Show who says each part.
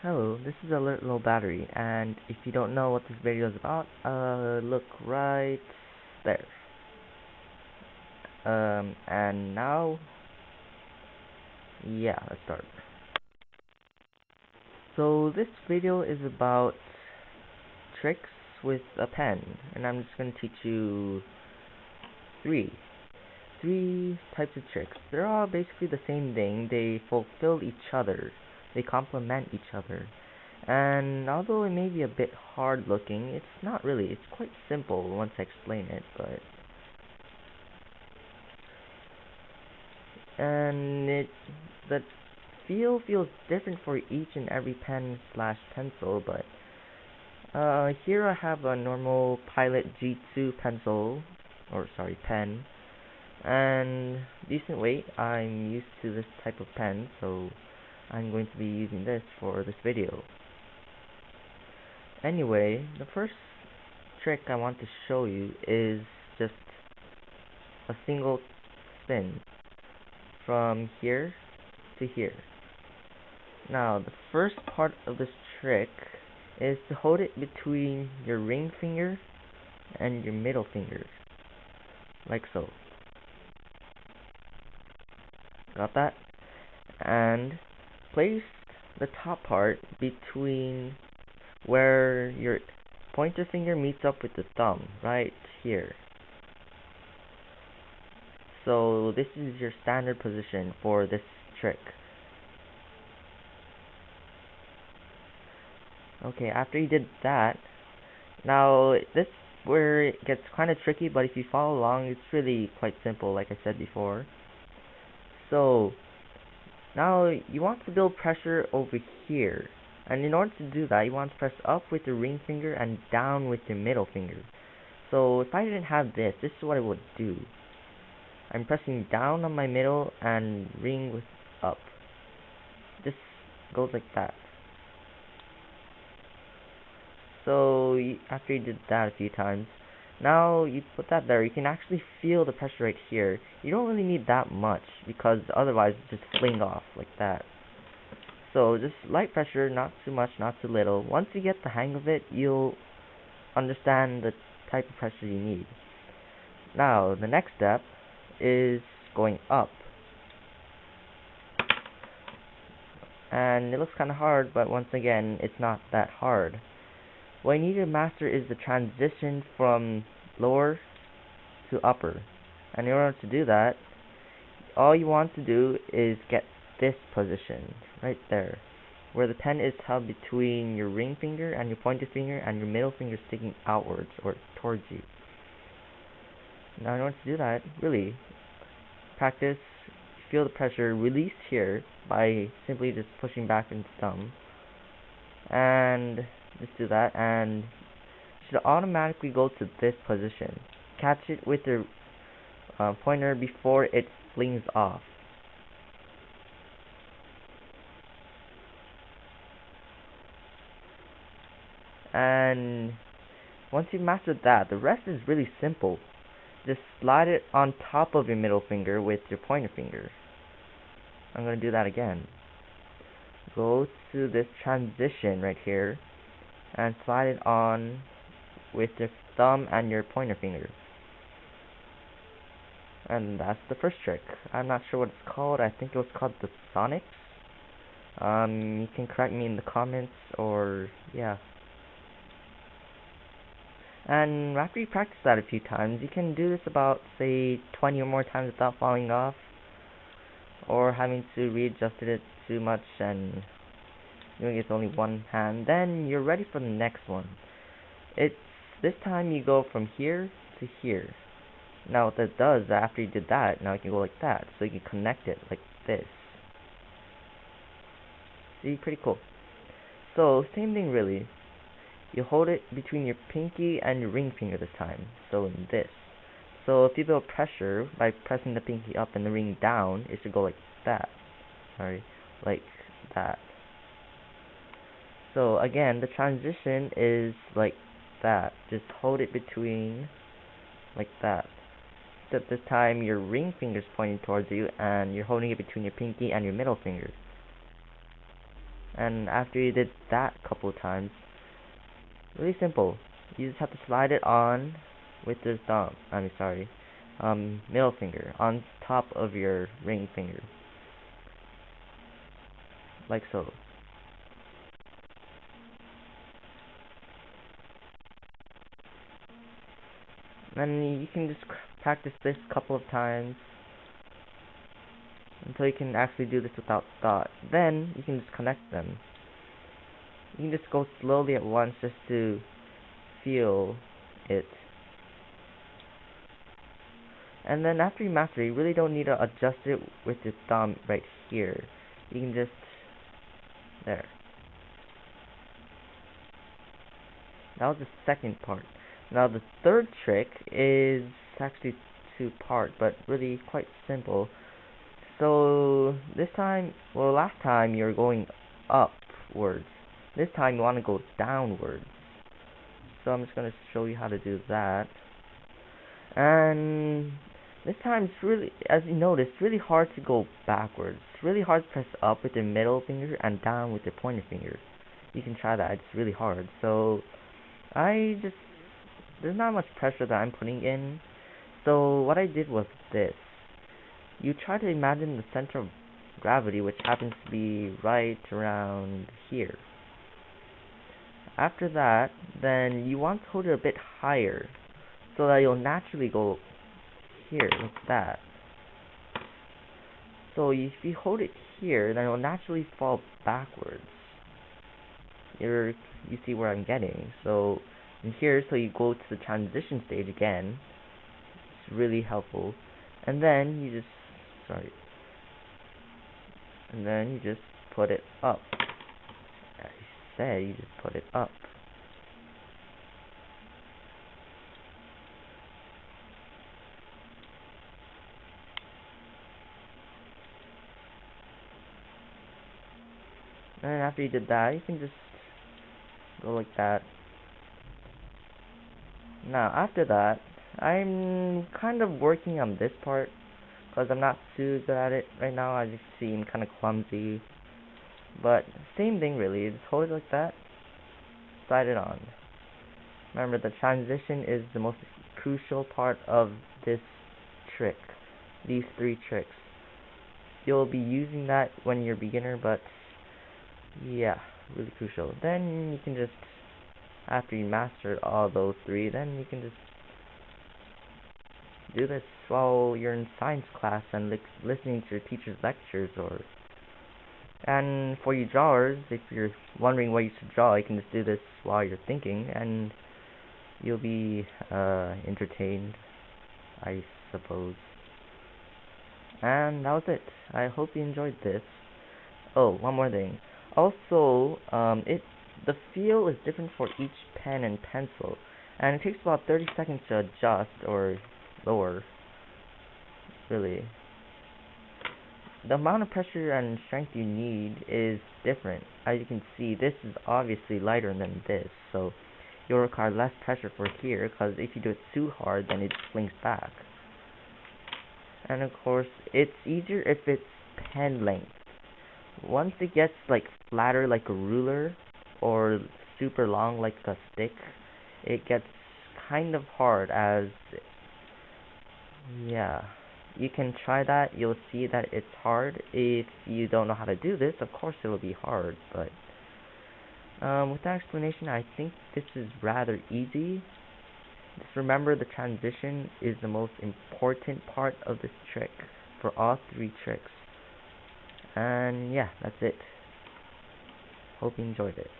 Speaker 1: Hello, this is Alert Low Battery, and if you don't know what this video is about, look right there. And now, yeah, let's start. So this video is about tricks with a pen, and I'm just going to teach you three types of tricks. They're all basically the same thing. They fulfill each other. They complement each other. And although it may be a bit hard looking, it's not really. It's quite simple once I explain it, the feel feels different for each and every pen slash pencil, but here I have a normal Pilot G2 pencil, or sorry, pen, and decent weight. I'm used to this type of pen, so I'm going to be using this for this video. Anyway, the first trick I want to show you is just a single spin from here to here. Now, the first part of this trick is to hold it between your ring finger and your middle finger, like so. Got that? And place the top part between where your pointer finger meets up with the thumb, right here. So this is your standard position for this trick. Okay, after you did that, now this where it gets kind of tricky, but if you follow along, it's really quite simple, like I said before. So now you want to build pressure over here, and in order to do that, you want to press up with your ring finger and down with your middle finger. So if I didn't have this is what I would do. I'm pressing down on my middle and ring with up. This goes like that. So after you did that a few times, now you put that there. You can actually feel the pressure right here. You don't really need that much because otherwise it just fling off like that. So just light pressure, not too much, not too little. Once you get the hang of it, you'll understand the type of pressure you need. Now the next step is going up. And it looks kind of hard, but once again, it's not that hard. What you need to master is the transition from lower to upper. And in order to do that, all you want to do is get this position right there, where the pen is held between your ring finger and your pointer finger and your middle finger sticking outwards or towards you. Now in order to do that, really, practice, feel the pressure released here by simply just pushing back and thumb. And just do that, and it should automatically go to this position. Catch it with your pointer before it flings off. And once you've mastered that, the rest is really simple. Just slide it on top of your middle finger with your pointer finger. I'm going to do that again. Go to this transition right here and slide it on with your thumb and your pointer finger. And that's the first trick. I'm not sure what it's called. I think it was called the Sonics. You can correct me in the comments, or yeah. And after you practice that a few times, you can do this about, say, 20 or more times without falling off, or having to readjust it too much and doing it with only one hand. Then you're ready for the next one. This time you go from here to here. Now what that does, after you did that, now you can go like that, so you can connect it like this. See, pretty cool. So same thing really. You hold it between your pinky and your ring finger this time, so in this. So if you build pressure by pressing the pinky up and the ring down, it should go like that. Sorry, like that. So again, the transition is like that. Just hold it between, like that. Except this time your ring finger is pointing towards you and you're holding it between your pinky and your middle finger. And after you did that couple of times, really simple. You just have to slide it on with your thumb. Middle finger on top of your ring finger, like so. And you can just practice this a couple of times until you can actually do this without thought. Then you can just connect them. You can just go slowly at once just to feel it. And then after you master it, you really don't need to adjust it with your thumb right here. You can just, there. That was the second part. Now the third trick is actually two-part, but really quite simple. So this time, well, last time you were going upwards. This time you want to go downwards. So I'm just going to show you how to do that. And this time it's really, as you notice, it's really hard to go backwards. It's really hard to press up with your middle finger and down with your pointer finger. You can try that. It's really hard. So there's not much pressure that I'm putting in. So what I did was this. You try to imagine the center of gravity, which happens to be right around here. After that, then you want to hold it a bit higher so that you'll naturally go here, like that. So if you hold it here, then it'll naturally fall backwards. You see where I'm getting. So in here, so you go to the transition stage again. It's really helpful. And then you just, and then you just put it up. As I said, you just put it up. And then after you did that, you can just go like that. Now after that, I'm kind of working on this part because I'm not too good at it right now. I just seem kind of clumsy, but same thing really. Just hold it like that, slide it on. Remember, the transition is the most crucial part of this trick. These three tricks. You'll be using that when you're a beginner, but yeah, really crucial. Then you can just, after you master all those three, then you can just do this while you're in science class and listening to your teacher's lectures. And for you drawers, if you're wondering what you should draw, you can just do this while you're thinking, and you'll be entertained, I suppose. And that was it. I hope you enjoyed this. Oh, one more thing. Also, the feel is different for each pen and pencil, and it takes about 30 seconds to adjust or lower, really. The amount of pressure and strength you need is different. As you can see, this is obviously lighter than this, so you'll require less pressure for here, because if you do it too hard, then it flings back. And of course, it's easier if it's pen length. Once it gets like flatter like a ruler, or super long like a stick, it gets kind of hard. Yeah, you can try that. You'll see that it's hard. If you don't know how to do this, of course it will be hard, but with that explanation, I think this is rather easy. Just remember, the transition is the most important part of this trick for all three tricks. And yeah, that's it. Hope you enjoyed it.